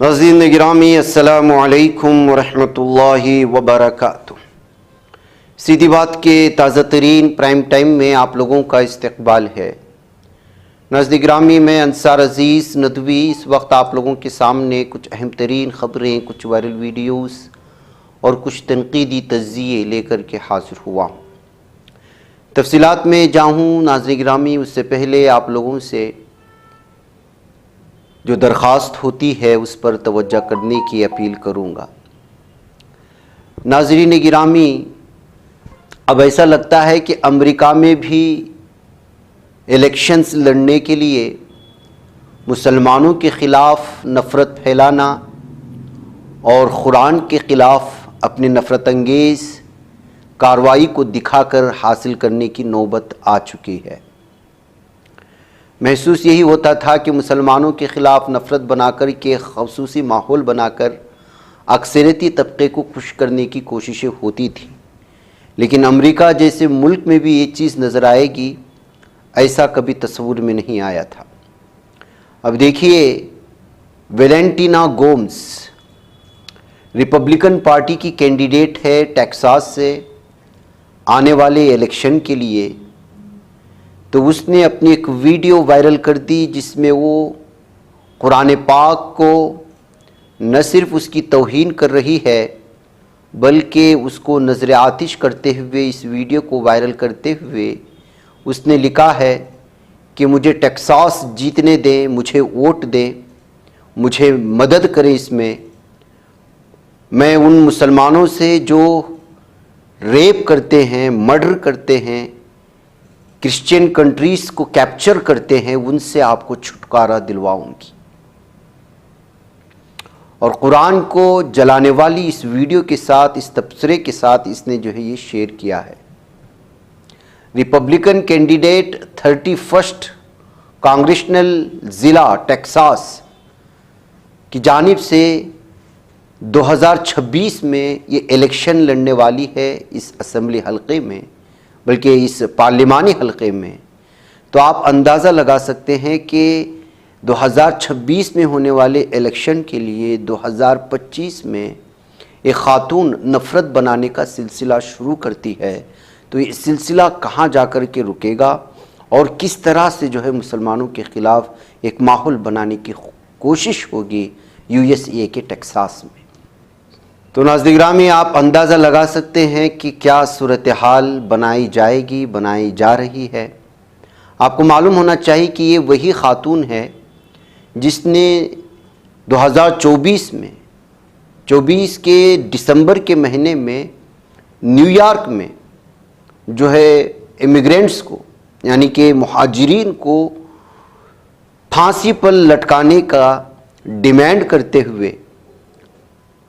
नाज़रीन गिरामी अस्सलामु अलैकुम वरहमत अल्लाहि वबरकातुह। सीधी बात के ताज़ा तरीन प्राइम टाइम में आप लोगों का इस्तकबाल है। नाज़रीन गिरामी, मैं अंसार अज़ीज़ नदवी इस वक्त आप लोगों के सामने कुछ अहम तरीन ख़बरें, कुछ वायरल वीडियोस और कुछ तनक़ीदी तज़्ज़िये लेकर के हाज़िर हुआ हूँ। तफ़सीलात में जाऊँ नाज़रीन गिरामी, उससे पहले आप लोगों से जो दरख्वास्त होती है उस पर तवज्जो करने की अपील करूँगा। नाज़रीन गिरामी, अब ऐसा लगता है कि अमेरिका में भी इलेक्शंस लड़ने के लिए मुसलमानों के ख़िलाफ़ नफ़रत फैलाना और कुरान के ख़िलाफ़ अपने नफ़रत अंगेज़ कार्रवाई को दिखाकर हासिल करने की नौबत आ चुकी है। महसूस यही होता था कि मुसलमानों के ख़िलाफ़ नफ़रत बनाकर के ख़ुसूसी माहौल बनाकर अक्सरियती तबके को खुश करने की कोशिशें होती थी, लेकिन अमेरिका जैसे मुल्क में भी ये चीज़ नज़र आएगी, ऐसा कभी तस्वुर में नहीं आया था। अब देखिए, वेलेंटीना गोम्स रिपब्लिकन पार्टी की कैंडिडेट है टेक्सास से आने वाले इलेक्शन के लिए। तो उसने अपनी एक वीडियो वायरल कर दी जिसमें वो कुरान पाक को न सिर्फ उसकी तौहीन कर रही है बल्कि उसको नज़र आतिश करते हुए इस वीडियो को वायरल करते हुए उसने लिखा है कि मुझे टेक्सास जीतने दें, मुझे वोट दें, मुझे मदद करें इसमें। मैं उन मुसलमानों से जो रेप करते हैं, मर्डर करते हैं, क्रिश्चियन कंट्रीज़ को कैप्चर करते हैं, उनसे आपको छुटकारा दिलवाऊंगी। और कुरान को जलाने वाली इस वीडियो के साथ, इस तबसरे के साथ इसने जो है ये शेयर किया है। रिपब्लिकन कैंडिडेट 31st कांग्रेशनल ज़िला टेक्सास की जानिब से 2026 में ये इलेक्शन लड़ने वाली है इस असेंबली हलक़े में, बल्कि इस पार्लिमानी हलक़े में। तो आप अंदाज़ा लगा सकते हैं कि 2026 में होने वाले इलेक्शन के लिए 2025 में एक ख़ातून नफ़रत बनाने का सिलसिला शुरू करती है, तो ये सिलसिला कहाँ जाकर के रुकेगा और किस तरह से जो है मुसलमानों के ख़िलाफ़ एक माहौल बनाने की कोशिश होगी USA के टेक्सास में। तो नाज़रीन गिरामी, आप अंदाज़ा लगा सकते हैं कि क्या सूरत हाल बनाई जाएगी, बनाई जा रही है। आपको मालूम होना चाहिए कि ये वही ख़ातून है जिसने 2024 में 24 के दिसंबर के महीने में न्यूयॉर्क में जो है इमिग्रेंट्स को, यानी कि मुहाजिरीन को फांसी पर लटकाने का डिमांड करते हुए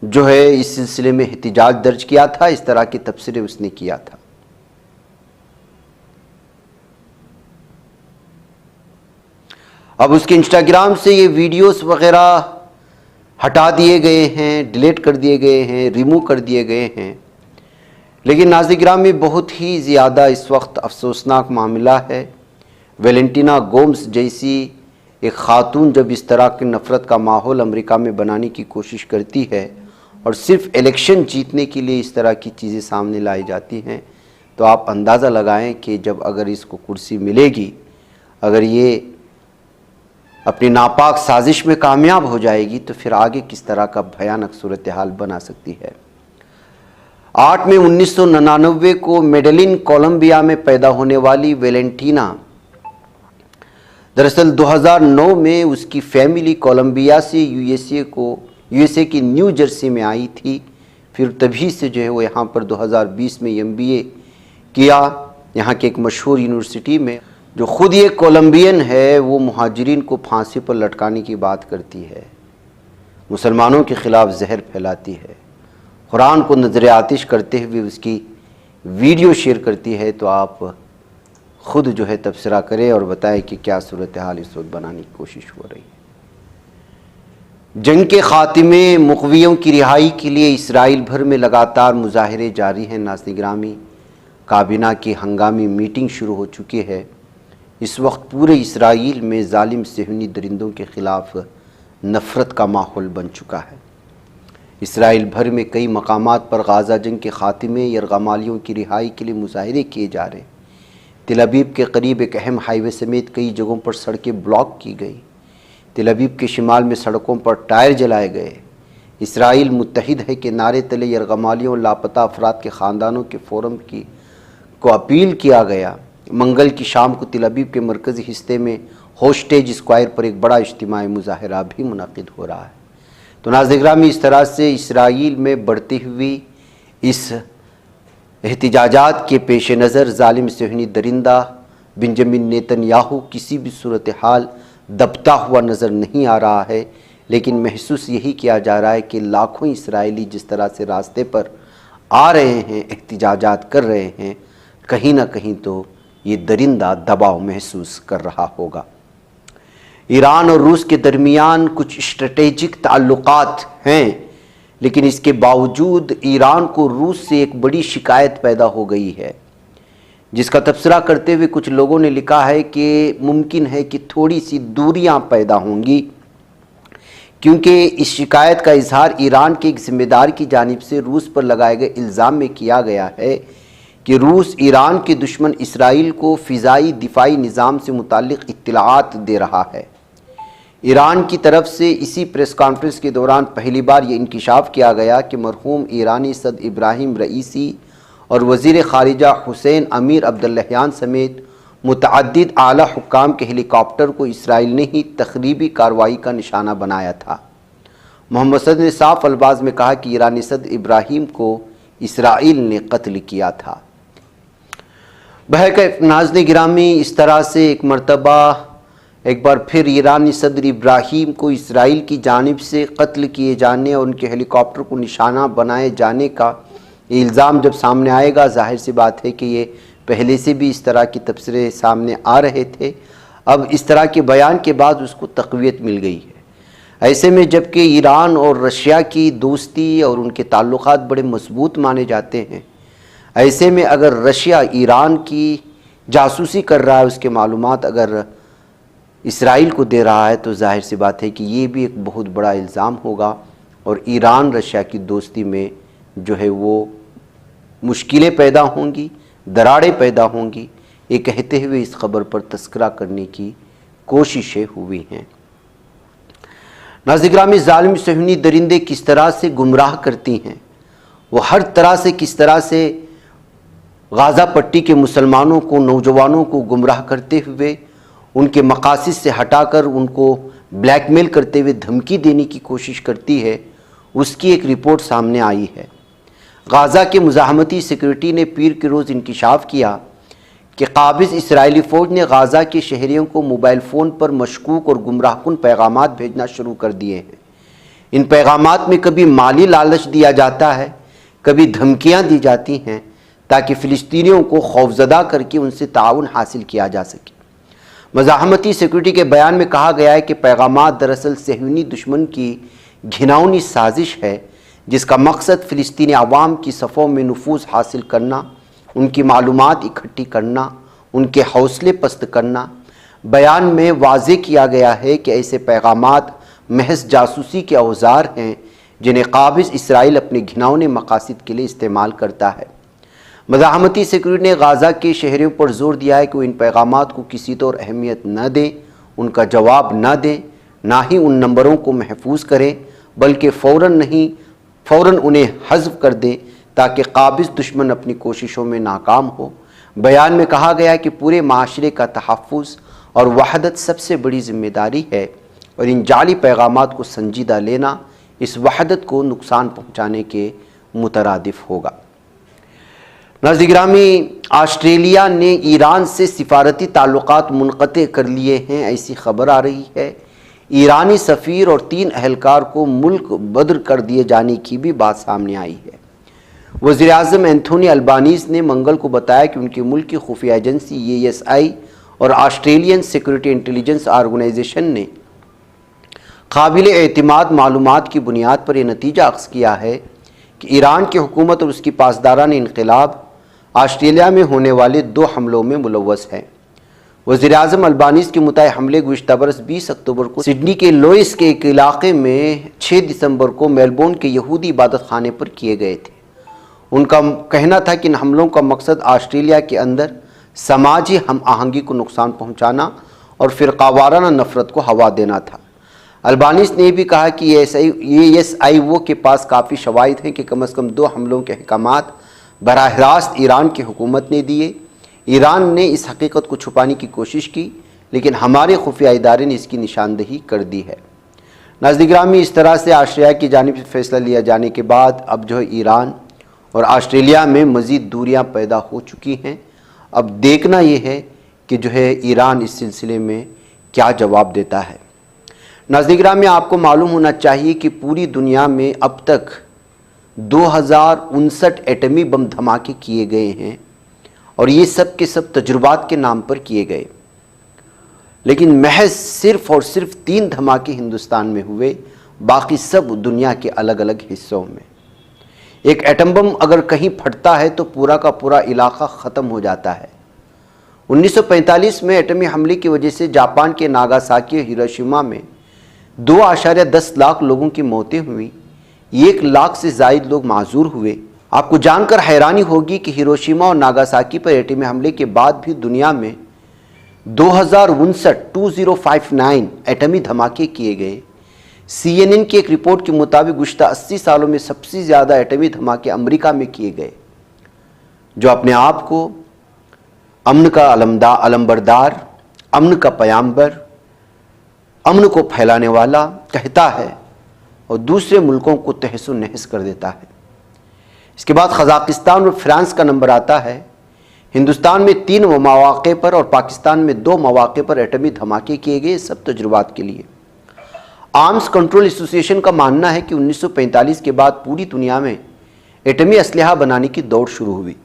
जो है इस सिलसिले में एहतिजाज दर्ज किया था। इस तरह की तबसरे उसने किया था। अब उसके इंस्टाग्राम से ये वीडियोस वगैरह हटा दिए गए हैं, डिलीट कर दिए गए हैं, रिमूव कर दिए गए हैं। लेकिन नाज़रीन गिरामी, बहुत ही ज़्यादा इस वक्त अफसोसनाक मामला है। वेलेंटीना गोम्स जैसी एक ख़ातून जब इस तरह की नफ़रत का माहौल अमेरिका में बनाने की कोशिश करती है और सिर्फ इलेक्शन जीतने के लिए इस तरह की चीज़ें सामने लाई जाती हैं, तो आप अंदाज़ा लगाएं कि जब अगर इसको कुर्सी मिलेगी, अगर ये अपनी नापाक साजिश में कामयाब हो जाएगी, तो फिर आगे किस तरह का भयानक सूरत हाल बना सकती है। 8 मई 1999 को मेडेलिन, कोलंबिया में पैदा होने वाली वेलेंटीना दरअसल 2009 में उसकी फैमिली कोलंबिया से USA की न्यू जर्सी में आई थी। फिर तभी से जो है वो यहाँ पर 2020 में MBA किया, यहाँ के एक मशहूर यूनिवर्सिटी में। जो ख़ुद ये कोलंबियन है वो मुहाजिरीन को फांसी पर लटकाने की बात करती है, मुसलमानों के ख़िलाफ़ जहर फैलाती है, कुरान को नज़र आतिश करते हुए उसकी वीडियो शेयर करती है। तो आप ख़ुद जो है तबसरा करें और बताएं कि क्या सूरत हाल इस वक्त बनाने की कोशिश हो रही है। जंग के ख़ात्मे, मुक़व्वियों की रिहाई के लिए इसराइल भर में लगातार मुज़ाहरे जारी हैं। नाज़रीन गिरामी, काबीना की हंगामी मीटिंग शुरू हो चुकी है। इस वक्त पूरे इसराइल में ज़ालिम सेहूनी दरिंदों के ख़िलाफ़ نفرت کا ماحول بن چکا ہے۔ اسرائیل بھر میں کئی مقامات پر غازہ جنگ کے خاتمے، یرغمالیوں کی رہائی کے لیے مظاہرے کیے جا رہے ہیں۔ تل ابیب کے قریب ایک اہم ہائی وے سمیت کئی جگہوں پر سڑکیں بلاک کی گئی۔ تل ابیب کے شمال میں سڑکوں پر ٹائر جلائے گئے۔ اسرائیل متحد ہے کے نعرے تلے یرغمالیوں اور لاپتہ افراد کے خاندانوں کے فورم کو اپیل کیا گیا۔ منگل کی شام کو تل ابیب کے مرکزی حصے میں ہوسٹیج اسکوائر پر ایک بڑا اجتماعی مظاہرہ بھی منعقد ہو رہا ہے۔ تو ناظرین گرامی، اس طرح سے اسرائیل میں بڑھتی ہوئی اس احتجاجات کے پیش نظر ظالم صہیونی درندہ بنجامن نیتن یاہو کسی بھی صورتحال دبتا ہوا نظر نہیں آ رہا ہے، لیکن محسوس یہی کیا جا رہا ہے کہ لاکھوں اسرائیلی جس طرح سے راستے پر آ رہے ہیں، احتجاجات کر رہے ہیں، کہیں نہ کہیں تو یہ درندہ دباؤ محسوس کر رہا ہوگا۔ ایران اور روس کے درمیان کچھ اسٹریٹجک تعلقات ہیں، لیکن اس کے باوجود ایران کو روس سے ایک بڑی شکایت پیدا ہو گئی ہے، جس کا تبصرہ کرتے ہوئے کچھ لوگوں نے لکھا ہے کہ ممکن ہے کہ تھوڑی سی دوریاں پیدا ہوں گی، کیونکہ اس شکایت کا اظہار ایران کے ایک ذمہ دار کی جانب سے روس پر لگائے گئے الزام میں کیا گیا ہے کہ روس ایران کے دشمن اسرائیل کو فضائی دفاعی نظام سے متعلق اطلاعات دے رہا ہے۔ ایران کی طرف سے اسی پریس کانفرنس کے دوران پہلی بار یہ انکشاف کیا گیا کہ مرحوم ایرانی صدر ابراہیم رئیسی اور وزیر خارجہ حسین امیر عبداللہیان سمیت متعدد اعلیٰ حکام کے ہیلی کاپٹر کو اسرائیل نے ہی تخریبی کارروائی کا نشانہ بنایا تھا۔ محمد صدر نے صاف الفاظ میں کہا کہ ایرانی صدر ابراہیم کو اسرائیل نے قتل کیا تھا۔ بہرکیف ناظرین گرامی، اس طرح سے ایک مرتبہ ایک بار پھر ایرانی صدر ابراہیم کو اسرائیل کی جانب سے قتل کیے جانے اور ان کے ہیلی کاپٹر کو نشانہ بنائے جانے کا یہ الزام جب سامنے آئے گا، ظاہر سی بات ہے کہ یہ پہلے سے بھی اس طرح کی تبصرے سامنے آ رہے تھے، اب اس طرح کے بیان کے بعد اس کو تقویت مل گئی ہے۔ ایسے میں جبکہ ایران اور رشیا کی دوستی اور ان کے تعلقات بڑے مضبوط مانے جاتے ہیں، ایسے میں اگر رشیا ایران کی جاسوسی کر رہا ہے، اس کے معلومات اگر اسرائیل کو دے رہا ہے، تو ظاہر سی بات ہے کہ یہ بھی ایک بہت بڑا الزام ہوگا اور ایران رشیا کی دوستی میں جو ہے وہ مشکلیں پیدا ہوں گی، دراڑیں پیدا ہوں گی، یہ کہتے ہوئے اس خبر پر تذکرہ کرنے کی کوششیں ہوئی ہیں۔ ناظرین گرامی، ظالم صہیونی درندے کس طرح سے گمراہ کرتی ہیں، وہ ہر طرح سے کس طرح سے غازہ پٹی کے مسلمانوں کو، نوجوانوں کو گمراہ کرتے ہوئے ان کے مقاصد سے ہٹا کر ان کو بلیک میل کرتے ہوئے دھمکی دینے کی کوشش کرتی ہے، اس کی ایک رپورٹ سامنے آئی ہے۔ غازہ کے مزاحمتی سیکورٹی نے پیر کے روز انکشاف کیا کہ قابض اسرائیلی فوج نے غازہ کے شہریوں کو موبائل فون پر مشکوک اور گمراہ کن پیغامات بھیجنا شروع کر دیے ہیں۔ ان پیغامات میں کبھی مالی لالچ دیا جاتا ہے، کبھی دھمکیاں دی جاتی ہیں تاکہ فلسطینیوں کو خوفزدہ کر کے ان سے تعاون حاصل کیا جا سکے۔ مزاحمتی سیکورٹی کے بیان میں کہا گیا ہے کہ پیغامات دراصل صہیونی دشمن کی گھناؤنی سازش ہے، جس کا مقصد فلسطینی عوام کی صفوں میں نفوذ حاصل کرنا، ان کی معلومات اکٹھی کرنا، ان کے حوصلے پست کرنا۔ بیان میں واضح کیا گیا ہے کہ ایسے پیغامات محض جاسوسی کے اوزار ہیں جنہیں قابض اسرائیل اپنے گھناؤنے مقاصد کے لیے استعمال کرتا ہے۔ مزاحمتی سیکورٹی نے غازہ کے شہریوں پر زور دیا ہے کہ وہ ان پیغامات کو کسی طور اہمیت نہ دیں، ان کا جواب نہ دیں، نہ ہی ان نمبروں کو محفوظ کریں، بلکہ فوراً انہیں حذف کر دیں تاکہ قابض دشمن اپنی کوششوں میں ناکام ہو۔ بیان میں کہا گیا کہ پورے معاشرے کا تحفظ اور وحدت سب سے بڑی ذمہ داری ہے اور ان جعلی پیغامات کو سنجیدہ لینا اس وحدت کو نقصان پہنچانے کے مترادف ہوگا۔ ناظرین گرامی، آسٹریلیا نے ایران سے سفارتی تعلقات منقطع کر لیے ہیں، ایسی خبر آ رہی ہے۔ ایرانی سفیر اور 3 اہلکار کو ملک بدر کر دیے جانے کی بھی بات سامنے آئی ہے۔ وزیر اعظم اینتھونی البانیز نے منگل کو بتایا کہ ان کے ملک کی خفیہ ایجنسی ASI اور آسٹریلین سیکورٹی انٹیلیجنس آرگنائزیشن نے قابل اعتماد معلومات کی بنیاد پر یہ نتیجہ اخذ کیا ہے کہ ایران کی حکومت اور اس کی پاسداران انقلاب آسٹریلیا میں ہونے والے 2 حملوں میں ملوث ہیں۔ वज़ीर-ए-आज़म अल्बानीज़ के मुताबिक हमले गुज़िश्ता बरस 20 अक्टूबर को सिडनी के लोइस के एक इलाके में 6 दिसंबर को मेलबोर्न के यहूदी इबादत खाने पर किए गए थे। उनका कहना था कि इन हमलों का मकसद ऑस्ट्रेलिया के अंदर समाजी हम आहंगी को नुकसान पहुंचाना और फ़िरक़ावाराना नफ़रत को हवा देना था। अल्बानीज़ ने भी कहा कि SIO के पास काफ़ी शवाहिद हैं कि कम से कम 2 हमलों के अहकामात बराह रास्त ईरान की हुकूमत ने दिए। ईरान ने इस हकीकत को छुपाने की कोशिश की, लेकिन हमारे खुफिया इदारे ने इसकी निशानदही कर दी है। नाज़रीन गिरामी, इस तरह से ऑस्ट्रेलिया की जानिब से फैसला लिया जाने के बाद अब जो है ईरान और ऑस्ट्रेलिया में मज़ीद दूरियां पैदा हो चुकी हैं। अब देखना ये है कि जो है ईरान इस सिलसिले में क्या जवाब देता है। नाज़रीन गिरामी, आपको मालूम होना चाहिए कि पूरी दुनिया में अब तक 2059 एटमी बम धमाके किए गए हैं और ये सब के सब तजुर्बात के नाम पर किए गए, लेकिन महज सिर्फ और सिर्फ 3 धमाके हिंदुस्तान में हुए, बाकी सब दुनिया के अलग अलग हिस्सों में। एक एटम बम अगर कहीं फटता है तो पूरा का पूरा इलाका ख़त्म हो जाता है। 1945 में एटमी हमले की वजह से जापान के नागासाकी और हिरोशिमा में 2.10 लाख लोगों की मौतें हुई, 1 लाख से ज़ायद लोग माजूर हुए। आपको जानकर हैरानी होगी कि हिरोशिमा और नागासाकी पर एटमी हमले के बाद भी दुनिया में 2059 एटमी धमाके किए गए। CNN की एक रिपोर्ट के मुताबिक गुज़िश्ता 80 सालों में सबसे ज़्यादा एटमी धमाके अमेरिका में किए गए, जो अपने आप को अमन का अलमबरदार, अमन का पयाम्बर, अमन को फैलाने वाला कहता है और दूसरे मुल्कों को तहस नहस कर देता है। इसके बाद कज़ाकिस्तान और फ्रांस का नंबर आता है। हिंदुस्तान में 3 मौक़े पर और पाकिस्तान में 2 मौक़े पर एटमी धमाके किए गए, सब तजुर्बात के लिए। आर्म्स कंट्रोल एसोसिएशन का मानना है कि 1945 के बाद पूरी दुनिया में एटमी असलहा बनाने की दौड़ शुरू हुई।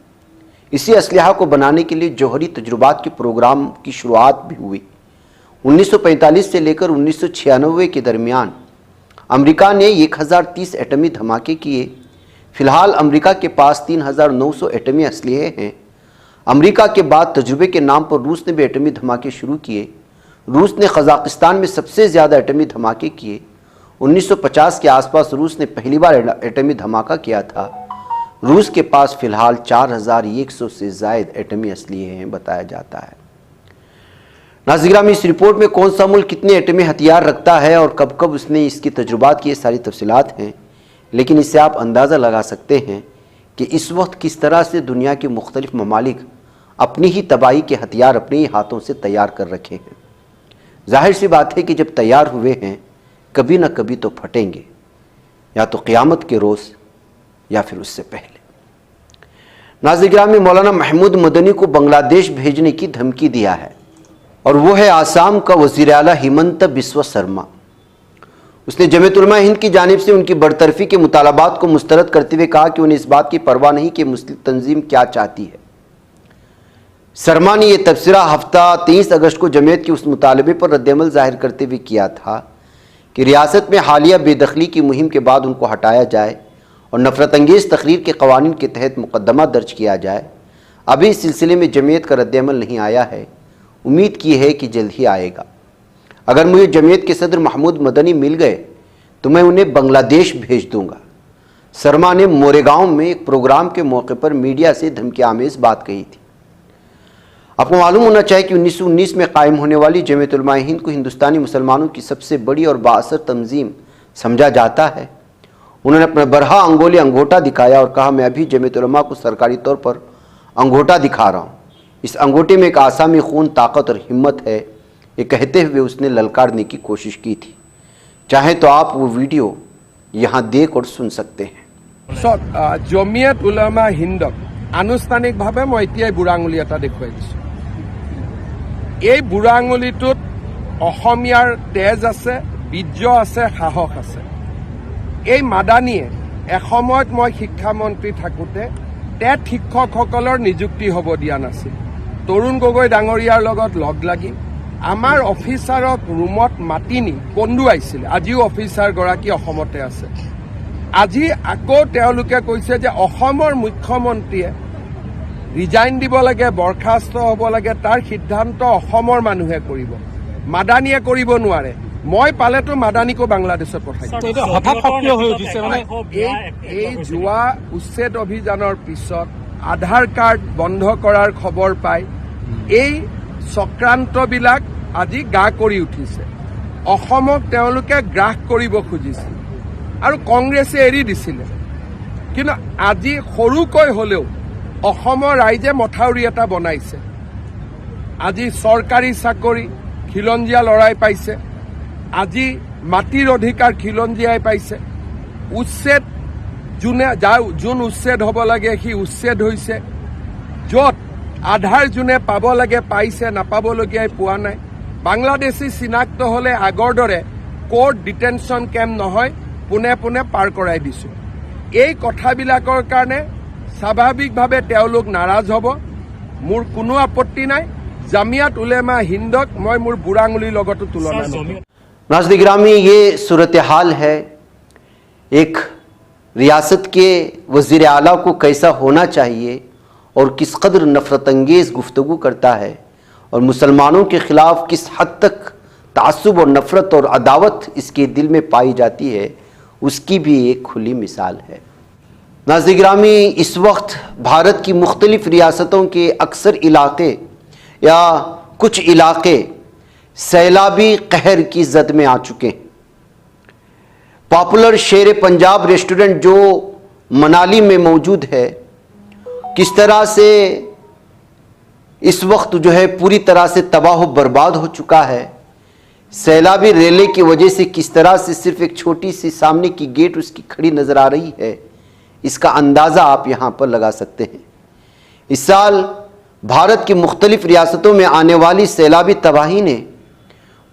इसी असलहा को बनाने के लिए जौहरी तजुर्बात के प्रोग्राम की शुरुआत भी हुई। 1945 से लेकर 1996 के दरमियान अमेरिका ने 1030 एटमी धमाके किए। फ़िलहाल अमेरिका के पास 3900 एटमी असलहे हैं। अमेरिका के बाद तजुर्बे के नाम पर रूस ने भी एटमी धमाके शुरू किए। रूस ने कज़ाकिस्तान में सबसे ज़्यादा एटमी धमाके किए। 1950 के आसपास रूस ने पहली बार एटमी धमाका किया था। रूस के पास फ़िलहाल 4100 से ज़ायद एटमी असलहे हैं, बताया जाता है। नाज़रीन गिरामी, इस रिपोर्ट में कौन सा मुल्क कितने एटमी हथियार रखता है और कब कब उसने इसकी तजुर्बात की, सारी तफसीलात हैं, लेकिन इससे आप अंदाज़ा लगा सकते हैं कि इस वक्त किस तरह से दुनिया के मुख्तलिफ ममालिक अपनी ही तबाही के हथियार अपने ही हाथों से तैयार कर रखे हैं। जाहिर सी बात है कि जब तैयार हुए हैं कभी ना कभी तो फटेंगे, या तो क़यामत के रोज़ या फिर उससे पहले। नाज़रीन गिरामी, मौलाना महमूद मदनी को बांग्लादेश भेजने की धमकी दिया है और वो है आसाम का वज़ीर आला हिमंत बिस्वा शर्मा। उसने जमीयत उलमा हिंद की जानिब से उनकी बरतरफी के मुतालबात को मुस्तरद करते हुए कहा कि उन्हें इस बात की परवाह नहीं कि मुस्लिम तंजीम क्या चाहती है। शर्मा ने यह तबसरा हफ्ता 23 अगस्त को जमीयत के उस मुतालबे पर रद्दअमल ज़ाहिर करते हुए किया था कि रियासत में हालिया बेदखली की मुहिम के बाद उनको हटाया जाए और नफरत अंगेज़ तकरीर के कवानीन के तहत मुकदमा दर्ज किया जाए। अभी इस सिलसिले में जमीयत का रद्दअमल नहीं आया है, उम्मीद की है कि जल्द ही आएगा। अगर मुझे जमीयत के सदर महमूद मदनी मिल गए तो मैं उन्हें बांग्लादेश भेज दूंगा। शर्मा ने मोरेगांव में एक प्रोग्राम के मौके पर मीडिया से धमकी आमेज़ बात कही थी। आपको मालूम होना चाहिए कि 1919 में कायम होने वाली जमीयत उलमा हिंद को हिंदुस्तानी मुसलमानों की सबसे बड़ी और बाअसर तंजीम समझा जाता है। उन्होंने अपना बरहा अंगोली अंगूठा दिखाया और कहा, मैं अभी जमीयत उलमा को सरकारी तौर पर अंगूठा दिखा रहा हूँ। इस अंगूठे में एक आसामी खून, ताकत और हिम्मत है। ये कहते हुए उसने ललकारने की कोशिश की थी। चाहे तो आप वो वीडियो यहाँ देख और सुन सकते हैं। जमीयत उलमा हिंदक आनुষ্ঠানিকভাৱে মই এতিয়াই বুঢ়া আঙুলি এটা দেখুৱাই দিছোঁ। এই বুঢ়া আঙুলিটোত অসমীয়াৰ তেজ আছে, বীৰ্য আছে, সাহস আছে। এই মাদানীয়ে এসময়ত মই শিক্ষামন্ত্ৰী থাকোঁতে টেট শিক্ষকসকলৰ নিযুক্তি হ'ব দিয়া নাছিল। তৰুণ গগৈ ডাঙৰীয়াৰ লগত লগ লাগি আমাৰ অফিচাৰক ৰুমত মাতি নি কন্দুৱাইছিল। আজিও অফিচাৰগৰাকী অসমতে আছে। আজি আকৌ তেওঁলোকে কৈছে যে অসমৰ মুখ্যমন্ত্ৰীয়ে ৰিজাইন দিব লাগে, বৰখাস্ত হ'ব লাগে, তাৰ সিদ্ধান্ত অসমৰ মানুহে কৰিব, মাদানীয়ে কৰিব নোৱাৰে। মই পালেতো মাদানীকো বাংলাদেশত পঠাই দিম। হঠাৎ সক্ৰিয় হৈ উঠিছে মানে এই যোৱা উচ্ছেদ অভিযানৰ পিছত আধাৰ কাৰ্ড বন্ধ কৰাৰ খবৰ পাই এই চক্ৰান্তবিলাক আজি গা কৰি উঠিছে। অসমক তেওঁলোকে গ্ৰাস কৰিব খুজিছিল আৰু কংগ্ৰেছে এৰি দিছিলে, কিন্তু আজি সৰুকৈ হলেও অসমৰ ৰাইজে মথাউৰি এটা বনাইছে। আজি চৰকাৰী চাকৰি খিলঞ্জীয়া লৰাই পাইছে, আজি মাটিৰ অধিকাৰ খিলঞ্জীয়াই পাইছে। উচ্ছেদ যোন উচ্ছেদ হ'ব লাগে সি উচ্ছেদ হৈছে। য'ত আধাৰ যোনে পাব লাগে পাইছে, নাপাবলগীয়াই পোৱা নাই। বাংলাদেশী চিনাক্ত হলে আগৰ দৰে কোৰ্ট ডিটেনশ্যন কেম্প নহয়, পোনে পোনে পাৰ কৰাই দিছো। এই কথাবিলাকৰ কাৰণে স্বাভাৱিকভাৱে তেওঁলোক নাৰাজ হ'ব, মোৰ কোনো আপত্তি নাই। জামিয়াত উলেমা হিন্দক মই মোৰ বুঢ়া আঙুলিৰ লগতো তুলনা নকৰোঁ। नाज़रीन गिरामी, ये सूरत हाल है। एक रियासत के वज़ीर आला को कैसा होना चाहिए और किस कदर नफ़रत अंगेज़ गुफ्तगू करता है और मुसलमानों के ख़िलाफ़ किस हद तक तासुब और नफ़रत और अदावत इसके दिल में पाई जाती है, उसकी भी एक खुली मिसाल है। नाज़रीन गिरामी, इस वक्त भारत की मुख्तलिफ़ रियासतों के अक्सर इलाक़े या कुछ इलाक़े सैलाबी कहर की जद में आ चुके हैं। पॉपुलर शेर पंजाब रेस्टोरेंट जो मनाली में मौजूद है, किस तरह से इस वक्त जो है पूरी तरह से तबाह बर्बाद हो चुका है। सैलाबी रेले की वजह से किस तरह से सिर्फ एक छोटी सी सामने की गेट उसकी खड़ी नज़र आ रही है, इसका अंदाज़ा आप यहाँ पर लगा सकते हैं। इस साल भारत की मुख्तलिफ रियासतों में आने वाली सैलाबी तबाही ने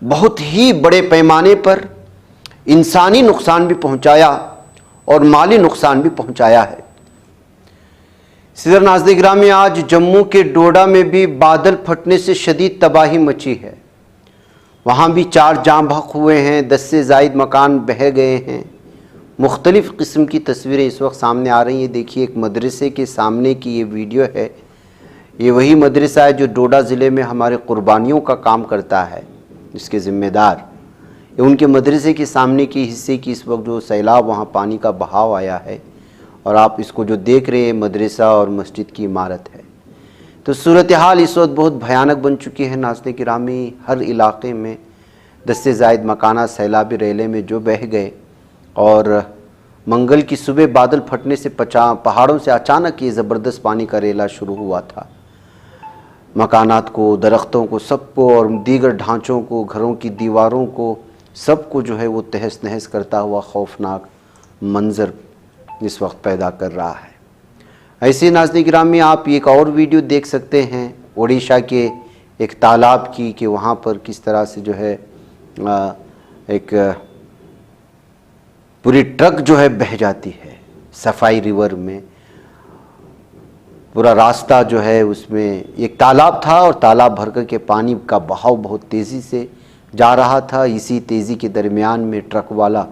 बहुत ही बड़े पैमाने पर इंसानी नुकसान भी पहुंचाया और माली नुकसान भी पहुंचाया है। सिदर नाज़रीन गिरामी, आज जम्मू के डोडा में भी बादल फटने से शदीद तबाही मची है। वहाँ भी 4 जाँ बहक हुए हैं, 10 से ज़ायद मकान बह गए हैं। मुख्तलिफ़ किस्म की तस्वीरें इस वक्त सामने आ रही हैं। देखिए, एक मदरसे के सामने की ये वीडियो है। ये वही मदरसा है जो डोडा ज़िले में हमारे कुर्बानियों का काम करता है, इसके ज़िम्मेदार। ये उनके मदरसे के सामने के हिस्से की इस वक्त जो सैलाब, वहाँ पानी का बहाव आया है और आप इसको जो देख रहे हैं मदरसा और मस्जिद की इमारत है। तो सूरत हाल इस वक्त बहुत भयानक बन चुकी है। नाज़रीन गिरामी, हर इलाके में 10 से ज़ायद मकाना सैलाबी रेले में जो बह गए और मंगल की सुबह बादल फटने से पहाड़ों से अचानक ये ज़बरदस्त पानी का रेला शुरू हुआ था। मकानात को, दरख्तों को, सबको और दीगर ढांचों को, घरों की दीवारों को, सबको जो है वो तहस नहस करता हुआ खौफनाक मंज़र इस वक्त पैदा कर रहा है। ऐसे नाज़रीन गिरामी, आप एक और वीडियो देख सकते हैं ओडिशा के एक तालाब की, कि वहाँ पर किस तरह से जो है एक पूरी ट्रक जो है बह जाती है सफाई रिवर में। पूरा रास्ता जो है उसमें एक तालाब था और तालाब भर कर के पानी का बहाव बहुत तेज़ी से जा रहा था। इसी तेज़ी के दरमियान में ट्रक वाला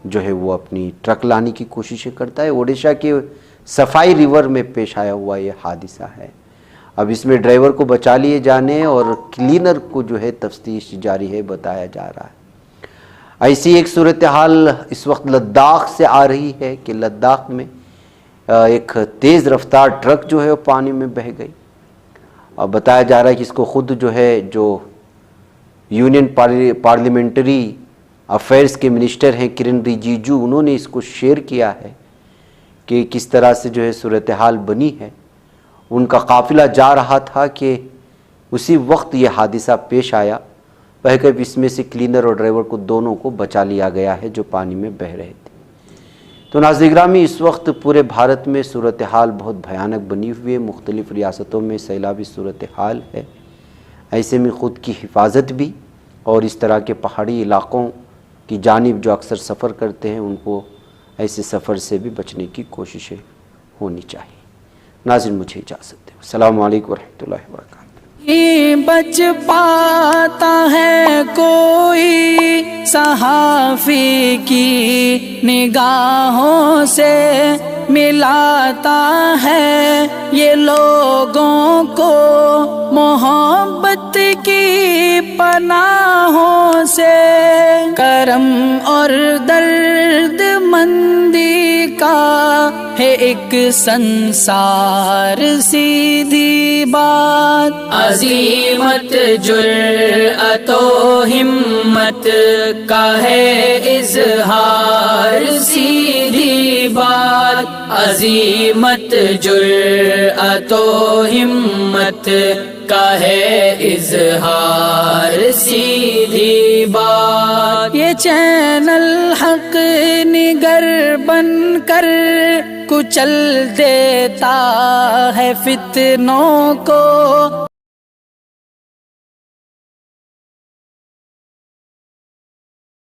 जो है वो अपनी ट्रक लाने की कोशिशें करता है। ओडिशा के सफाई रिवर में पेश आया हुआ ये हादसा है। अब इसमें ड्राइवर को बचा लिए जाने और क्लीनर को जो है तफ्तीश जारी है, बताया जा रहा है। ऐसी एक सूरत हाल इस वक्त लद्दाख से आ रही है कि लद्दाख में एक तेज़ रफ्तार ट्रक जो है वो पानी में बह गई और बताया जा रहा है कि इसको ख़ुद जो है जो यूनियन पार्लियामेंट्री अफेयर्स के मिनिस्टर हैं किरण रिजिजू, उन्होंने इसको शेयर किया है कि किस तरह से जो है सूरत हाल बनी है। उनका काफ़िला जा रहा था कि उसी वक्त ये हादसा पेश आया। बहकर इसमें से क्लीनर और ड्राइवर को दोनों को बचा लिया गया है जो पानी में बह रहे थे। तो नाज़रीन गिरामी, इस वक्त पूरे भारत में सूरत हाल बहुत भयानक बनी हुई है। मुख्तलिफ़ रियासतों में सैलाबी सूरत हाल है। ऐसे में ख़ुद की हिफाजत भी और इस तरह के पहाड़ी इलाक़ों की जानिब जो अक्सर सफ़र करते हैं, उनको ऐसे सफ़र से भी बचने की कोशिशें होनी चाहिए। नाज़रीन, मुझे इजाज़त दें। अस्सलामु अलैकुम वरहमतुल्लाहि वबरकातुहू। बच पाता है कोई सहाफ़ी की निगाहों से, ملاتا ہے یہ لوگوں کو محبت کی پناہوں سے، کرم اور درد مندی کا ہے ایک سنسار سیدھی بات، عزیمت جرأت و ہمت کا ہے اظہار سیدھی بات، عزیمت جرأت و ہمت کا ہے اظہار سیدھی بات۔ یہ چینل حق نگر بن کر کچل دیتا ہے فتنوں کو،